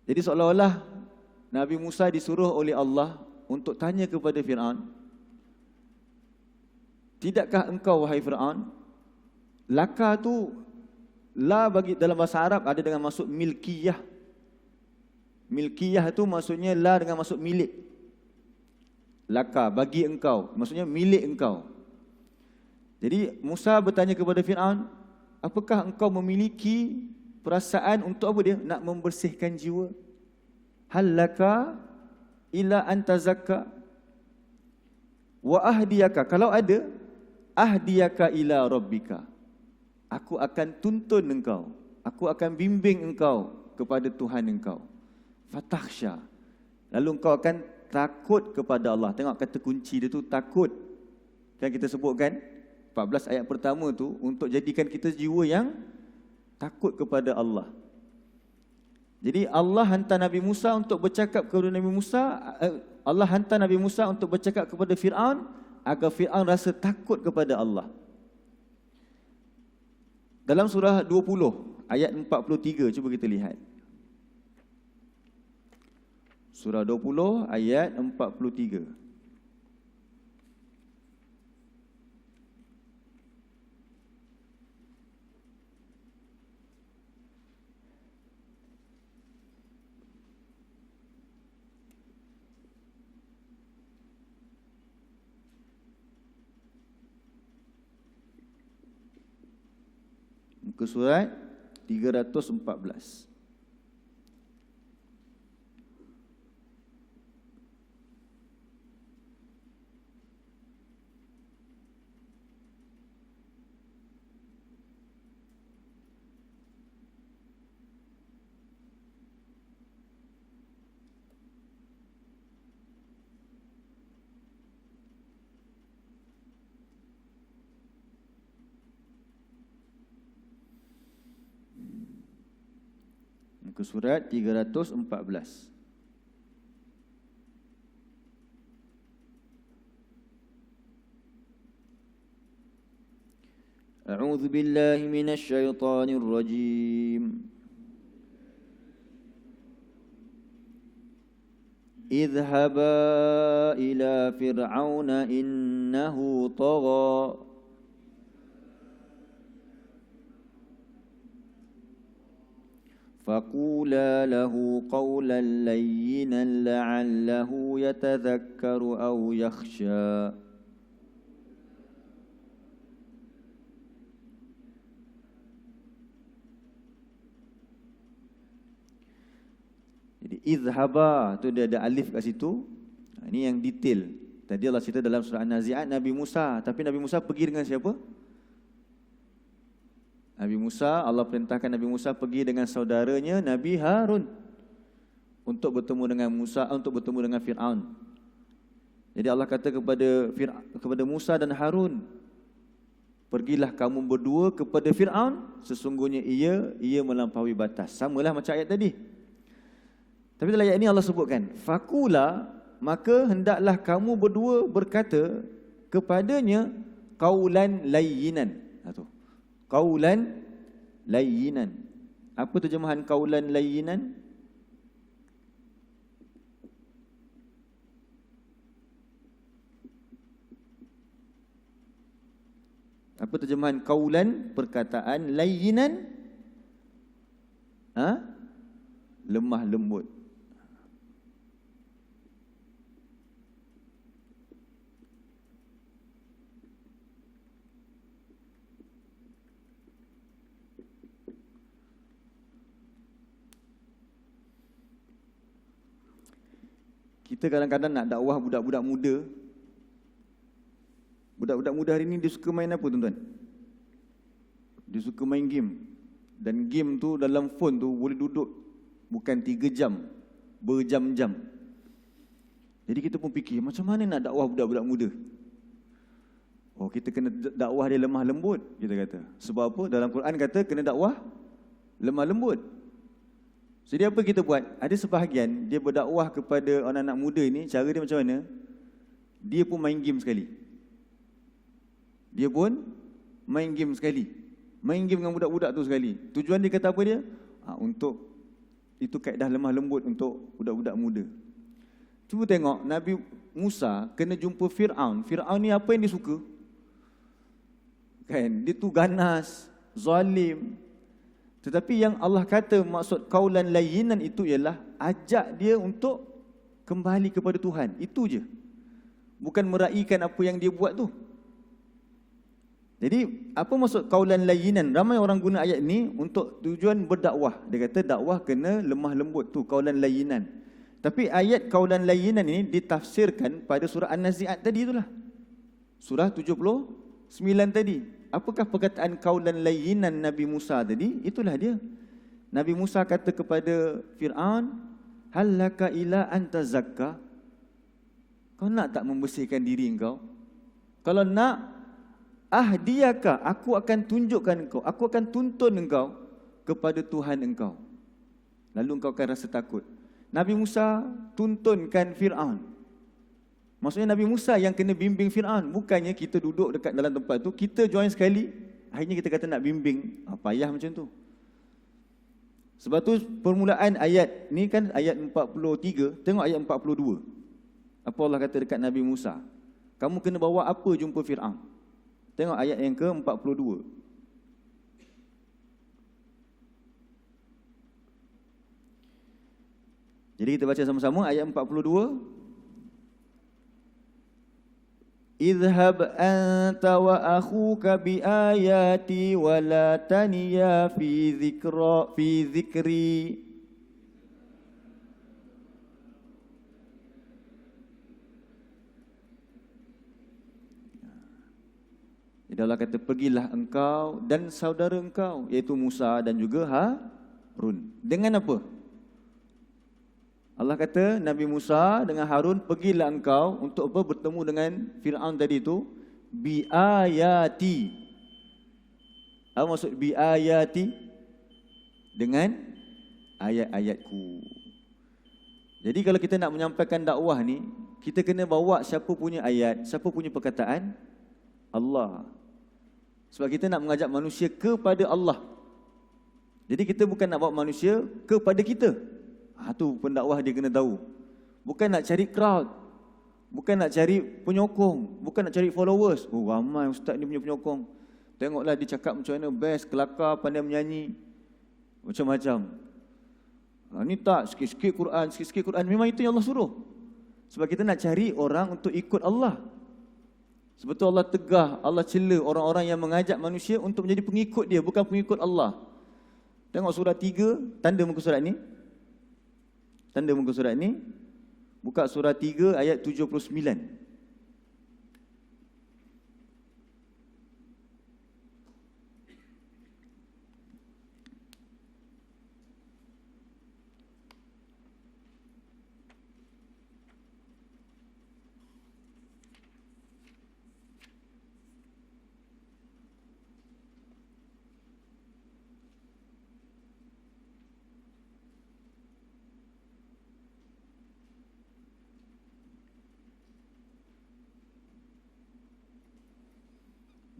Jadi seolah-olah Nabi Musa disuruh oleh Allah untuk tanya kepada Fir'aun, tidakkah engkau wahai Fir'aun, laka tu, la bagi dalam bahasa Arab ada dengan maksud milkiyah. Milkiyah tu maksudnya la dengan maksud milik. Laka, bagi engkau, maksudnya milik engkau. Jadi Musa bertanya kepada Fir'aun, apakah engkau memiliki perasaan untuk apa dia? Nak membersihkan jiwa. Hal laka ila antazakka wa ahdiyaka. Kalau ada, ahdiyaka ila rabbika. Aku akan tuntun engkau, aku akan bimbing engkau kepada Tuhan engkau. Fatahsya. Lalu engkau akan takut kepada Allah. Tengok kata kunci dia tu, takut. Kan kita sebutkan 14 ayat pertama tu untuk jadikan kita jiwa yang takut kepada Allah. Jadi Allah hantar Nabi Musa untuk bercakap kepada Nabi Musa, Allah hantar Nabi Musa untuk bercakap kepada Fir'aun agar Fir'aun rasa takut kepada Allah. Dalam surah 20 ayat 43, cuba kita lihat. Surah 20 ayat 43. Muka surat 314. Muka surat 314. A'udzu billahi minasy syaithanir rajim. Idhhaba ila fir'auna innahu tagha. فقولا له قولا لينا لعله يتذكر أو يخشى. Jadi izhaba tu dia ada alif kat situ. Ini yang detail. Tadi Allah cerita dalam surah An-Nazi'at Nabi Musa, tapi Nabi Musa pergi dengan siapa? Nabi Musa, Allah perintahkan Nabi Musa pergi dengan saudaranya Nabi Harun untuk bertemu dengan Musa, untuk bertemu dengan Fir'aun. Jadi Allah kata kepada Musa dan Harun, pergilah kamu berdua kepada Fir'aun, sesungguhnya ia melampaui batas. Samalah macam ayat tadi. Tapi dalam ayat ini Allah sebutkan, fakula, maka hendaklah kamu berdua berkata kepadanya qaulan layyinan. Qaulan layyinan. Apa terjemahan qaulan layyinan? Apa terjemahan qaulan? Perkataan layyinan. Lemah lembut. Kita kadang-kadang nak dakwah budak-budak muda. Budak-budak muda hari ni dia suka main apa tuan-tuan? Dia suka main game. Dan game tu dalam phone tu boleh duduk bukan 3 jam, berjam-jam. Jadi kita pun fikir macam mana nak dakwah budak-budak muda? Oh, kita kena dakwah dia lemah lembut, kita kata. Sebab apa? Dalam Quran kata kena dakwah lemah lembut. Jadi apa kita buat? Ada sebahagian dia berdakwah kepada anak-anak muda ini, cara dia macam mana? Dia pun main game sekali. Dia pun main game sekali. Main game dengan budak-budak tu sekali. Tujuan dia kata apa dia? Untuk Itu kaedah lemah lembut untuk budak-budak muda. Cuba tengok Nabi Musa kena jumpa Fir'aun. Fir'aun ni apa yang dia suka? Kan, dia tu ganas, zalim. Tetapi yang Allah kata maksud qaulan layyinan itu ialah ajak dia untuk kembali kepada Tuhan. Itu je. Bukan meraihkan apa yang dia buat tu. Jadi, apa maksud qaulan layyinan? Ramai orang guna ayat ni untuk tujuan berdakwah. Dia kata dakwah kena lemah lembut tu, qaulan layyinan. Tapi ayat qaulan layyinan ini ditafsirkan pada surah An-Nazi'at tadi itulah. Surah 79 tadi. Apakah perkataan qaulan layyinan Nabi Musa tadi? Itulah dia. Nabi Musa kata kepada Fir'aun, hal laka ila anta zakka? Kau nak tak membersihkan diri engkau? Kalau nak, ahdiyaka, aku akan tunjukkan engkau, aku akan tuntun engkau kepada Tuhan engkau. Lalu engkau akan rasa takut. Nabi Musa tuntunkan Fir'aun. Maksudnya Nabi Musa yang kena bimbing Fir'aun. Bukannya kita duduk dekat dalam tempat tu, kita join sekali, akhirnya kita kata nak bimbing. Payah macam tu. Sebab tu permulaan ayat ni kan ayat 43, tengok ayat 42. Apa Allah kata dekat Nabi Musa? Kamu kena bawa apa jumpa Fir'aun? Tengok ayat yang ke-42. Jadi kita baca sama-sama ayat 42. Idhhab anta wa akhuka bi ayati wa la taniya fi dhikri. Jadi Allah kata, pergilah engkau dan saudara engkau, iaitu Musa dan juga Harun. Dengan apa? Allah kata, Nabi Musa dengan Harun, pergilah engkau untuk apa? Bertemu dengan Fir'aun tadi itu. Bi-ayati. Apa maksud bi-ayati? Dengan ayat-ayatku. Jadi kalau kita nak menyampaikan dakwah ni, kita kena bawa siapa punya ayat, siapa punya perkataan? Allah. Sebab kita nak mengajak manusia kepada Allah. Jadi kita bukan nak bawa manusia kepada kita. Tu pendakwah dia kena tahu. Bukan nak cari crowd. Bukan nak cari penyokong. Bukan nak cari followers. Ramai ustaz ni punya penyokong. Tengoklah dia cakap macam mana, best, kelakar, pandai menyanyi. Macam-macam. Ni tak, sikit-sikit Quran, sikit-sikit Quran. Memang itu yang Allah suruh. Sebab kita nak cari orang untuk ikut Allah. Sebab tu Allah tegah, Allah cela orang-orang yang mengajak manusia untuk menjadi pengikut dia, bukan pengikut Allah. Tengok surah 3, tanda muka surat ni. Tanda muka surat ni. Buka surah 3 ayat 79.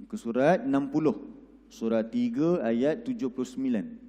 Muka surat 60. Surah 3 ayat 79.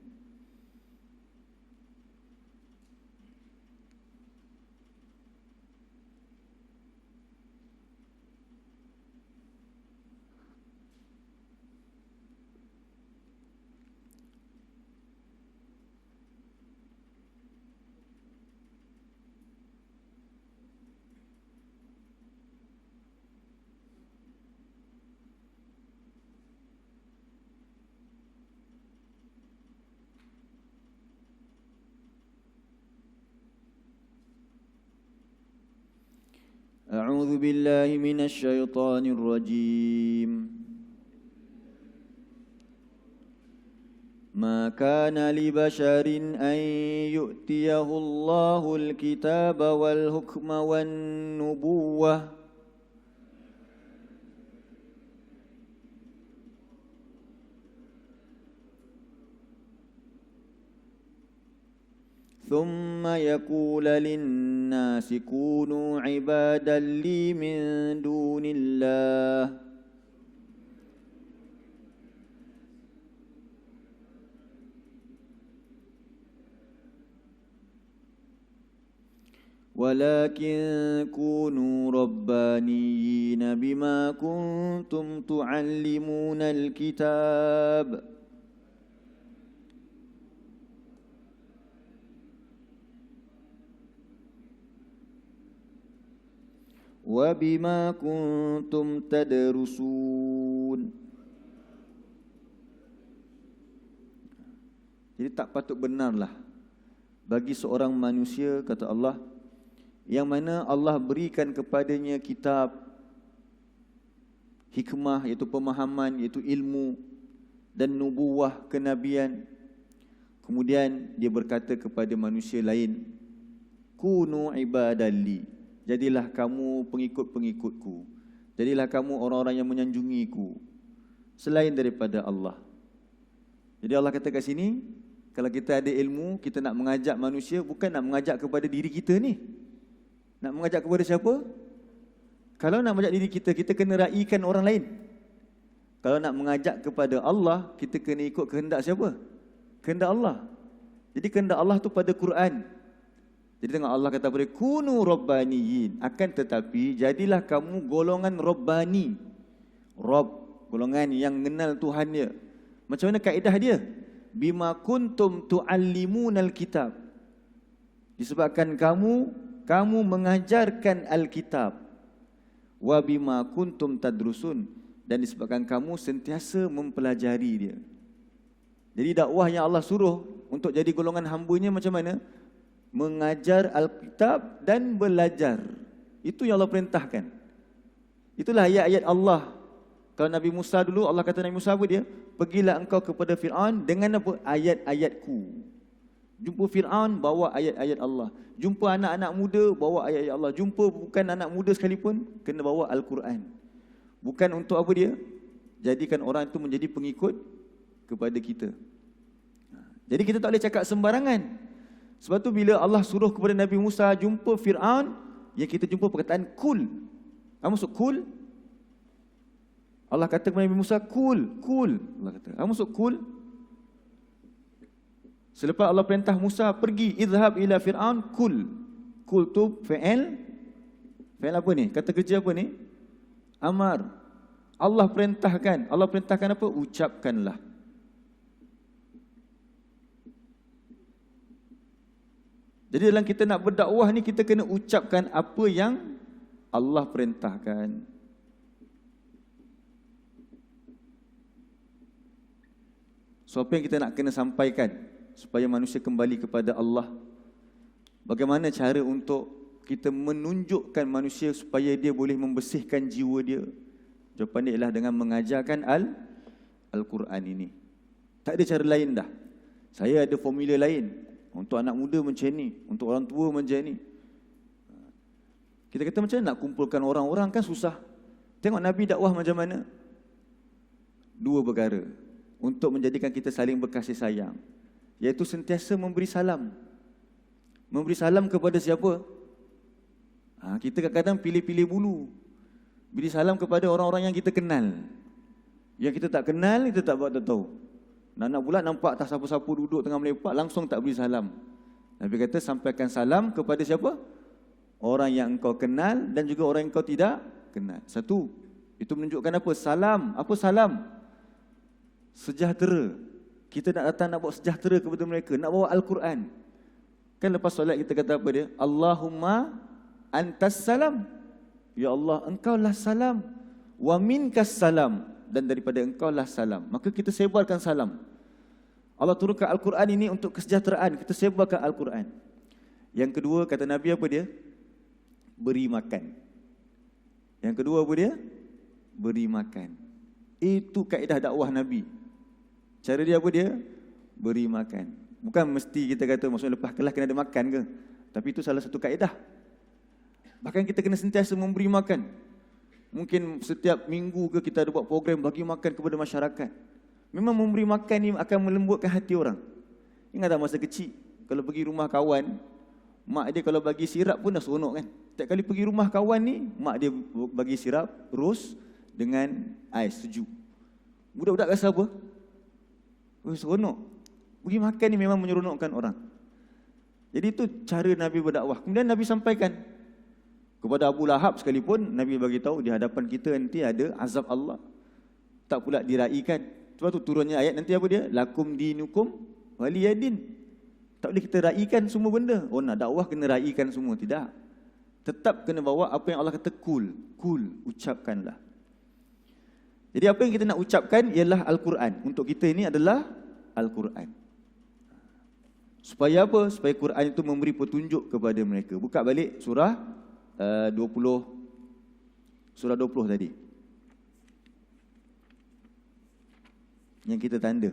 A'udzu billahi minasy syaithanir rajim. Ma kana li basharin an yu'tiyahu Allahul kitaba wal hukma wan nubuwah ثم يقول للناس كونوا عبادا لي من دون الله ولكن كونوا ربانيين بما كنتم تعلمون الكتاب وبما كنتم تدرسون. Jadi tak patut benarlah bagi seorang manusia, kata Allah, yang mana Allah berikan kepadanya kitab, hikmah iaitu pemahaman, iaitu ilmu, dan nubuwah, kenabian. Kemudian dia berkata kepada manusia lain, kunu ibadalli, jadilah kamu pengikut-pengikutku, jadilah kamu orang-orang yang menyanjungiku selain daripada Allah. Jadi Allah kata kat sini, kalau kita ada ilmu, kita nak mengajak manusia, bukan nak mengajak kepada diri kita ni. Nak mengajak kepada siapa? Kalau nak mengajak diri kita, kita kena raikan orang lain. Kalau nak mengajak kepada Allah, kita kena ikut kehendak siapa? Kehendak Allah. Jadi kehendak Allah tu pada Quran. Jadi tengok Allah kata pada kunu rabbaniyin, akan tetapi jadilah kamu golongan rabbani. Rabb, golongan yang mengenal Tuhan dia. Macam mana kaedah dia? Bima kuntum tuallimunal kitab. Disebabkan kamu mengajarkan Alkitab. Wa bima kuntum tadrusun, dan disebabkan kamu sentiasa mempelajari dia. Jadi dakwah yang Allah suruh untuk jadi golongan hamba-Nya macam mana? Mengajar Alkitab dan belajar. Itu yang Allah perintahkan. Itulah ayat-ayat Allah. Kalau Nabi Musa dulu, Allah kata Nabi Musa apa dia? Pergilah engkau kepada Fir'aun dengan apa? Ayat-ayatku. Jumpa Fir'aun, bawa ayat-ayat Allah. Jumpa anak-anak muda, bawa ayat-ayat Allah. Jumpa bukan anak muda sekalipun, kena bawa Al-Quran. Bukan untuk apa dia? Jadikan orang itu menjadi pengikut kepada kita. Jadi kita tak boleh cakap sembarangan. Sebab tu bila Allah suruh kepada Nabi Musa jumpa Fir'aun, yang kita jumpa perkataan kul. Kamu masuk kul? Allah kata kepada Nabi Musa, kul. Allah kata, kamu masuk kul? Selepas Allah perintah Musa pergi, izhab ila Fir'aun, kul. Kul tu fi'il. Fi'il apa ni? Kata kerja apa ni? Amar. Allah perintahkan. Allah perintahkan apa? Ucapkanlah. Jadi dalam kita nak berdakwah ni, kita kena ucapkan apa yang Allah perintahkan. So apa yang kita nak kena sampaikan supaya manusia kembali kepada Allah? Bagaimana cara untuk kita menunjukkan manusia supaya dia boleh membersihkan jiwa dia? Jawapan dia ialah dengan mengajarkan Al-Quran ini. Tak ada cara lain dah. Saya ada formula lain. Untuk anak muda macam ni, untuk orang tua macam ni. Kita kata macam mana nak kumpulkan orang-orang, kan susah. Tengok Nabi dakwah macam mana. Dua perkara untuk menjadikan kita saling berkasih sayang, iaitu sentiasa memberi salam. Memberi salam kepada siapa? Kita kadang-kadang pilih-pilih bulu. Beri salam kepada orang-orang yang kita kenal. Yang kita tak kenal, kita tak buat tahu. Nak pula nampak tak siapa-siapa duduk tengah melepak, langsung tak beri salam. Nabi kata sampaikan salam kepada siapa? Orang yang engkau kenal dan juga orang yang engkau tidak kenal. Satu, itu menunjukkan apa? Salam. Apa salam? Sejahtera. Kita nak datang nak bawa sejahtera kepada mereka, nak bawa Al-Quran. Kan lepas solat kita kata apa dia? Allahumma antas salam. Ya Allah, engkaulah salam. Wa minkas salam, dan daripada engkaulah salam. Maka kita sebarkan salam. Allah turunkan Al-Quran ini untuk kesejahteraan. Kita sebarkan Al-Quran. Yang kedua, kata Nabi apa dia? Beri makan. Yang kedua apa dia? Beri makan. Itu kaedah dakwah Nabi. Cara dia apa dia? Beri makan. Bukan mesti kita kata maksudnya lepas kelas kena ada makan ke. Tapi itu salah satu kaedah. Bahkan kita kena sentiasa memberi makan. Mungkin setiap minggu ke kita ada buat program bagi makan kepada masyarakat. Memang memberi makan ni akan melembutkan hati orang. Ingat tak masa kecil, kalau pergi rumah kawan, mak dia kalau bagi sirap pun dah seronok kan. Setiap kali pergi rumah kawan ni, mak dia bagi sirap ros dengan ais sejuk. Budak-budak rasa apa? Seronok. Pergi makan ni memang menyeronokkan orang. Jadi itu cara Nabi berdakwah. Kemudian Nabi sampaikan kepada Abu Lahab sekalipun, Nabi bagi tahu di hadapan kita nanti ada azab Allah. Tak pula diraikan. Sebab tu turunnya ayat nanti apa dia? Lakum dinukum waliyadin. Tak boleh kita raikan semua benda. Oh, nak dakwah kena raikan semua. Tidak. Tetap kena bawa apa yang Allah kata kul. Kul, ucapkanlah. Jadi apa yang kita nak ucapkan ialah Al-Quran. Untuk kita ini adalah Al-Quran. Supaya apa? Supaya Quran itu memberi petunjuk kepada mereka. Buka balik surah 20. Surah 20 tadi. Yang kita tanda.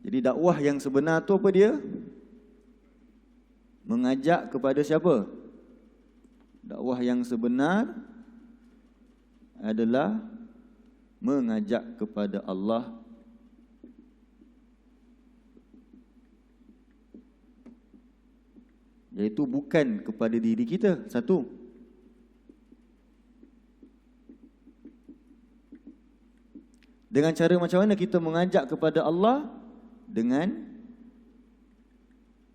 Jadi dakwah yang sebenar tu apa dia? Mengajak kepada siapa? Dakwah yang sebenar adalah mengajak kepada Allah. Iaitu bukan kepada diri kita. Satu. Dengan cara macam mana kita mengajak kepada Allah? Dengan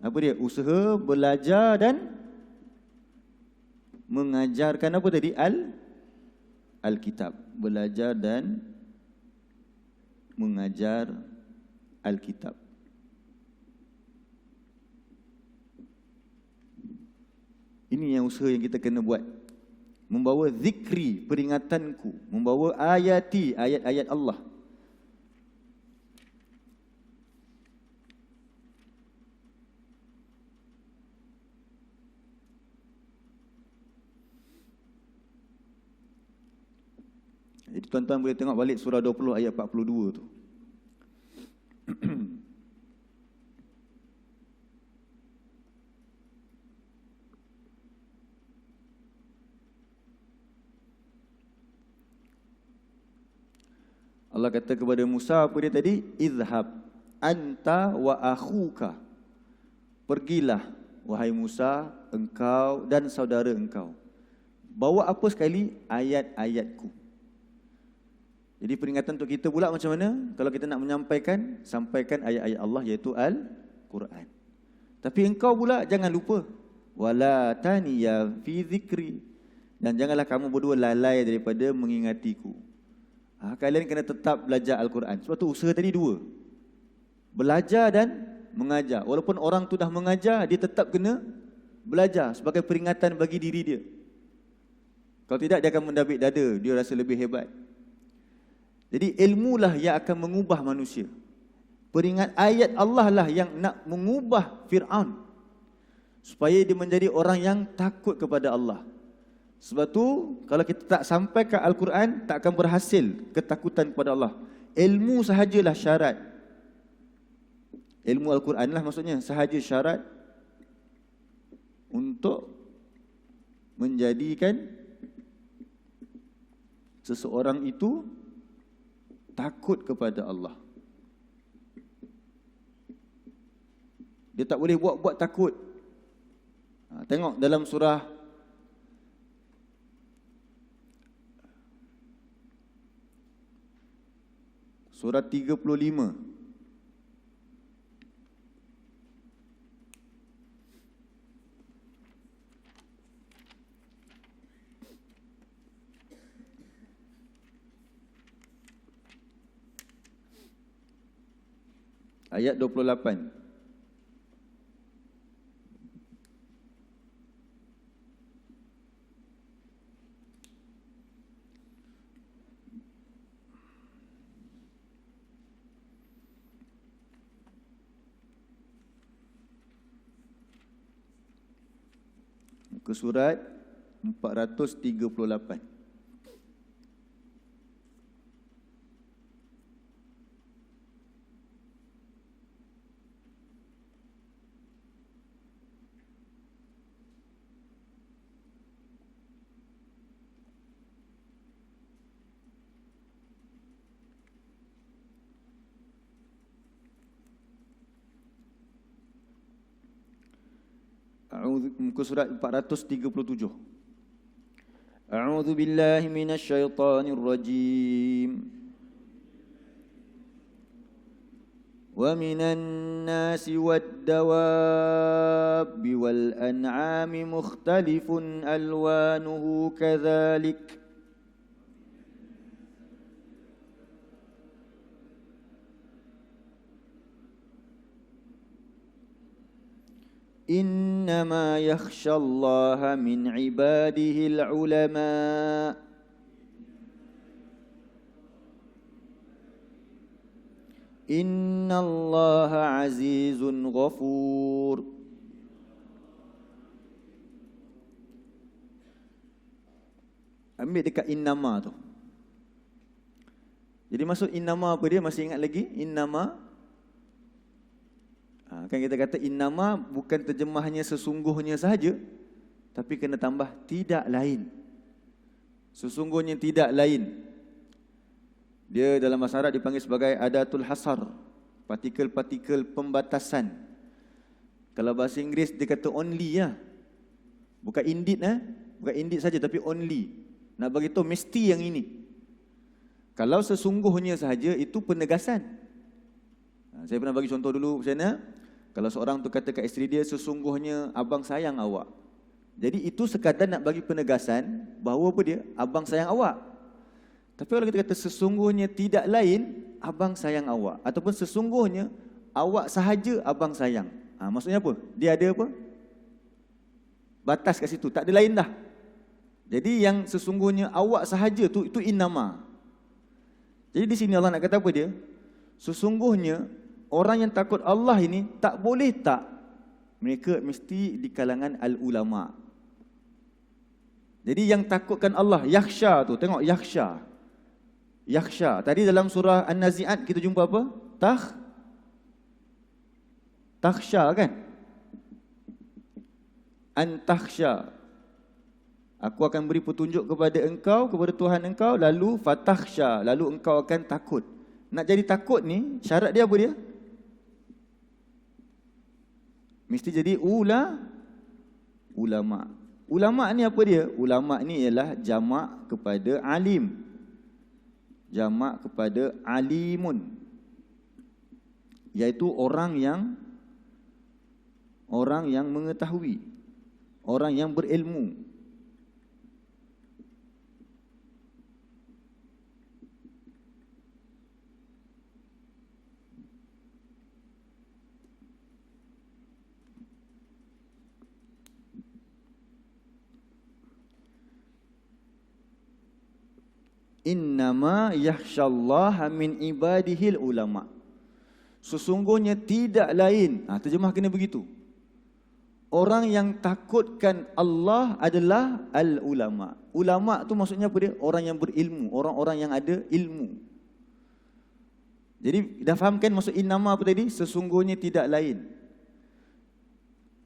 apa dia? Usaha, belajar dan mengajarkan apa tadi? Alkitab. Belajar dan mengajar Alkitab. Ini yang usaha yang kita kena buat. Membawa zikri, peringatanku. Membawa ayati, ayat-ayat Allah. Jadi tuan-tuan boleh tengok balik surah 20 ayat 42 tu. Allah kata kepada Musa apa dia tadi? Izhab anta wa akhuka. Pergilah wahai Musa, engkau dan saudara engkau. Bawa apa sekali? Ayat-ayatku. Jadi peringatan untuk kita pula macam mana? Kalau kita nak menyampaikan, sampaikan ayat-ayat Allah iaitu Al-Quran. Tapi engkau pula jangan lupa. Wala taniya fi zikri. Dan janganlah kamu berdua lalai daripada mengingatiku. Kalian kena tetap belajar Al-Quran. Sebab tu usaha tadi dua. Belajar dan mengajar. Walaupun orang tu dah mengajar, dia tetap kena belajar sebagai peringatan bagi diri dia. Kalau tidak, dia akan mendabik dada. Dia rasa lebih hebat. Jadi ilmulah yang akan mengubah manusia. Peringat ayat Allah lah yang nak mengubah Fir'aun. Supaya dia menjadi orang yang takut kepada Allah. Sebab tu kalau kita tak sampai ke Al-Quran, tak akan berhasil ketakutan kepada Allah. Ilmu sahajalah syarat. Ilmu Al-Quran lah maksudnya sahaja syarat untuk menjadikan seseorang itu takut kepada Allah. Dia tak boleh buat-buat takut. Tengok dalam surah surah 35. Ayat 28. Ke surat 438. Muka surat 437. A'udzu billahi minasyaitonir rajim. ومن الناس والدواب والأنعام مختلف ألوانه كذلك إنما يخشى الله من عباده العلماء إن الله عزيز غفور. Ambil dekat innama tu. Jadi maksud innama apa dia? Masih ingat lagi? Innama. Kan kita kata innama bukan terjemahnya sesungguhnya sahaja, tapi kena tambah tidak lain. Sesungguhnya tidak lain. Dia dalam bahasa Arab dipanggil sebagai adatul hasar, partikel-partikel pembatasan. Kalau bahasa Inggeris dia kata only lah. Bukan indeed bukan indeed saja tapi only. Nak bagi tahu mesti yang ini. Kalau sesungguhnya sahaja itu penegasan. Saya pernah bagi contoh dulu macam mana? Kalau seorang tu kata kat isteri dia, sesungguhnya abang sayang awak. Jadi itu sekadar nak bagi penegasan bahawa apa dia? Abang sayang awak. Tapi kalau kita kata sesungguhnya tidak lain, abang sayang awak. Ataupun sesungguhnya awak sahaja abang sayang. Maksudnya apa? Dia ada apa? Batas kat situ, tak ada lain dah. Jadi yang sesungguhnya awak sahaja tu, itu innama. Jadi di sini Allah nak kata apa dia? Sesungguhnya orang yang takut Allah ini tak boleh tak. Mereka mesti di kalangan al-ulama. Jadi yang takutkan Allah, yakhsha tu, tengok yakhsha. Yakhsha. Tadi dalam surah An-Nazi'at kita jumpa apa? Takhsha kan? Antakhsha. Aku akan beri petunjuk kepada engkau, kepada Tuhan engkau, lalu fatakhsha, lalu engkau akan takut. Nak jadi takut ni, syarat dia apa dia? Mesti jadi ulama. Ulama ni apa dia? Ulama ni ialah jamak kepada alim. Jamak kepada alimun, iaitu orang yang mengetahui, orang yang berilmu. Innama yakhsyallaha min ibadihil ulama. Sesungguhnya tidak lain. Terjemah kena begitu. Orang yang takutkan Allah adalah al-ulama. Ulama tu maksudnya apa dia? Orang yang berilmu, orang-orang yang ada ilmu. Jadi dah faham kan maksud innama apa tadi? Sesungguhnya tidak lain.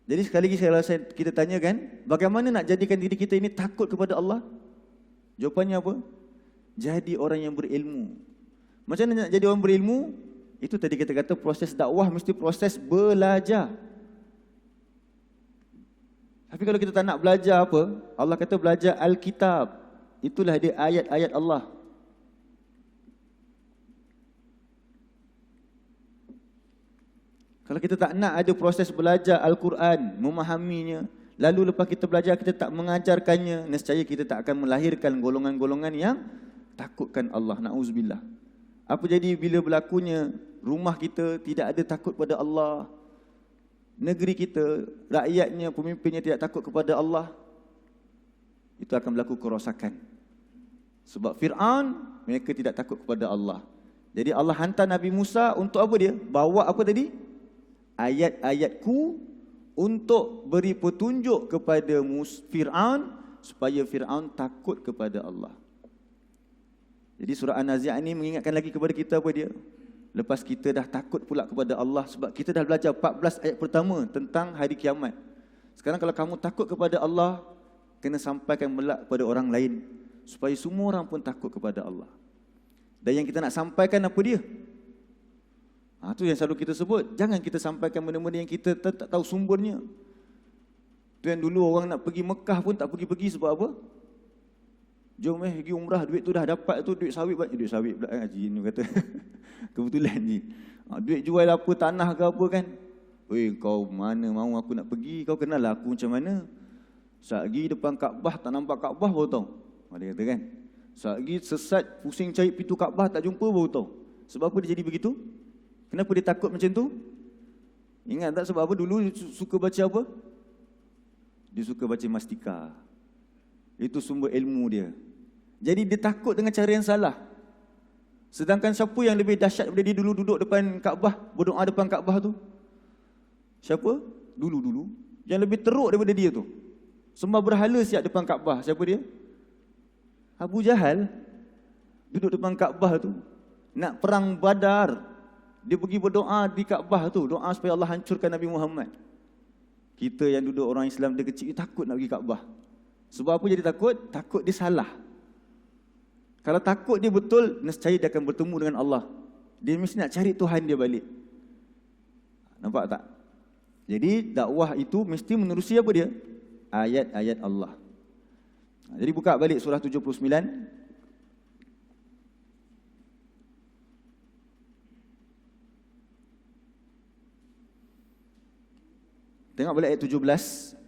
Jadi sekali lagi kita tanyakan, bagaimana nak jadikan diri kita ini takut kepada Allah? Jawapannya apa? Jadi orang yang berilmu. Macam mana nak jadi orang berilmu? Itu tadi kita kata proses dakwah mesti proses belajar. Tapi kalau kita tak nak belajar apa? Allah kata belajar Alkitab. Itulah dia ayat-ayat Allah. Kalau kita tak nak ada proses belajar Al-Quran, memahaminya, lalu lepas kita belajar kita tak mengajarkannya, nescaya kita tak akan melahirkan golongan-golongan yang takutkan Allah, na'uzubillah. Apa jadi bila berlakunya rumah kita tidak ada takut pada Allah, negeri kita, rakyatnya, pemimpinnya tidak takut kepada Allah, itu akan berlaku kerosakan. Sebab Fir'aun, mereka tidak takut kepada Allah. Jadi Allah hantar Nabi Musa untuk apa dia? Bawa apa tadi? Ayat-ayatku untuk beri petunjuk kepada Fir'aun supaya Fir'aun takut kepada Allah. Jadi surah An-Nazi'at ini mengingatkan lagi kepada kita apa dia? Lepas kita dah takut pula kepada Allah, sebab kita dah belajar 14 ayat pertama tentang hari kiamat. Sekarang kalau kamu takut kepada Allah, kena sampaikan melak kepada orang lain, supaya semua orang pun takut kepada Allah. Dan yang kita nak sampaikan apa dia? Itu yang selalu kita sebut. Jangan kita sampaikan benda-benda yang kita tak tahu sumbernya. Itu yang dulu orang nak pergi Mekah pun tak pergi-pergi sebab apa? Jom pergi umrah, duit tu dah dapat tu, duit sawit banyak. Duit sawit pula kan, Haji ni kata. Kebetulan ni. Duit jual apa, tanah ke apa kan. Weh, kau mana mahu aku nak pergi, kau kenal lah aku macam mana. Saat pergi depan Kaabah, tak nampak Kaabah baru tahu. Dia kata kan. Saat pergi sesat, pusing cari pintu Kaabah, tak jumpa baru tahu. Sebab apa dia jadi begitu? Kenapa dia takut macam tu? Ingat tak sebab apa dulu suka baca apa? Dia suka baca Mastika. Itu sumber ilmu dia. Jadi dia takut dengan cara yang salah. Sedangkan siapa yang lebih dahsyat daripada dia dulu duduk depan Kaabah, berdoa depan Kaabah tu? Siapa? Dulu-dulu. Yang lebih teruk daripada dia tu. Sembah berhala siap depan Kaabah. Siapa dia? Abu Jahal. Duduk depan Kaabah tu. Nak perang Badar. Dia pergi berdoa di Kaabah tu. Doa supaya Allah hancurkan Nabi Muhammad. Kita yang duduk orang Islam dia kecil, takut nak pergi Kaabah. Sebab apa jadi takut? Takut dia salah. Kalau takut dia betul, nescaya dia akan bertemu dengan Allah. Dia mesti nak cari Tuhan dia balik. Nampak tak? Jadi dakwah itu mesti menerusi apa dia? Ayat-ayat Allah. Jadi buka balik surah 79. Tengok balik ayat 17.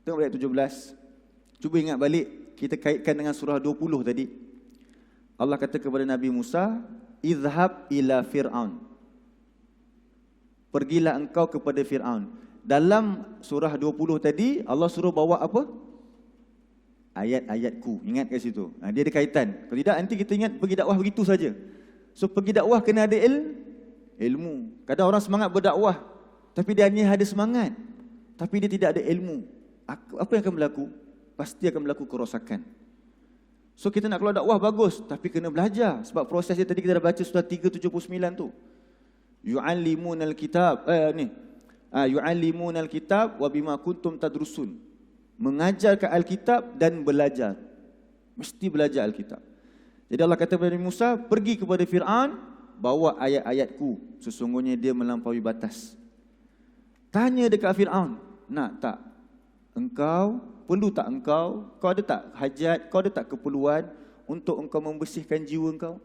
Tengok balik ayat 17. Cuba ingat balik, kita kaitkan dengan surah 20 tadi. Allah kata kepada Nabi Musa, "Izhab ila Fir'aun." Pergilah engkau kepada Fir'aun. Dalam surah 20 tadi, Allah suruh bawa apa? Ayat-ayatku. Ingat kat situ. Dia ada kaitan. Kalau tidak, nanti kita ingat pergi dakwah begitu saja. So, pergi dakwah kena ada ilmu. Kadang orang semangat berdakwah, tapi dia hanya ada semangat, tapi dia tidak ada ilmu. Apa yang akan berlaku? Pasti akan berlaku kerosakan. So kita nak keluar dakwah bagus, tapi kena belajar. Sebab proses dia tadi kita dah baca surah 379 tu. Yu'allimunal kitab. Yu'allimunal kitab wa bima kuntum tadrusun. Mengajarkan Alkitab dan belajar. Mesti belajar Alkitab. Jadi Allah kata kepada Musa, pergi kepada Fir'aun, bawa ayat-ayatku. Sesungguhnya dia melampaui batas. Tanya dekat Fir'aun, nak tak? Engkau, perlu tak engkau? Kau ada tak hajat? Kau ada tak keperluan untuk engkau membersihkan jiwa engkau?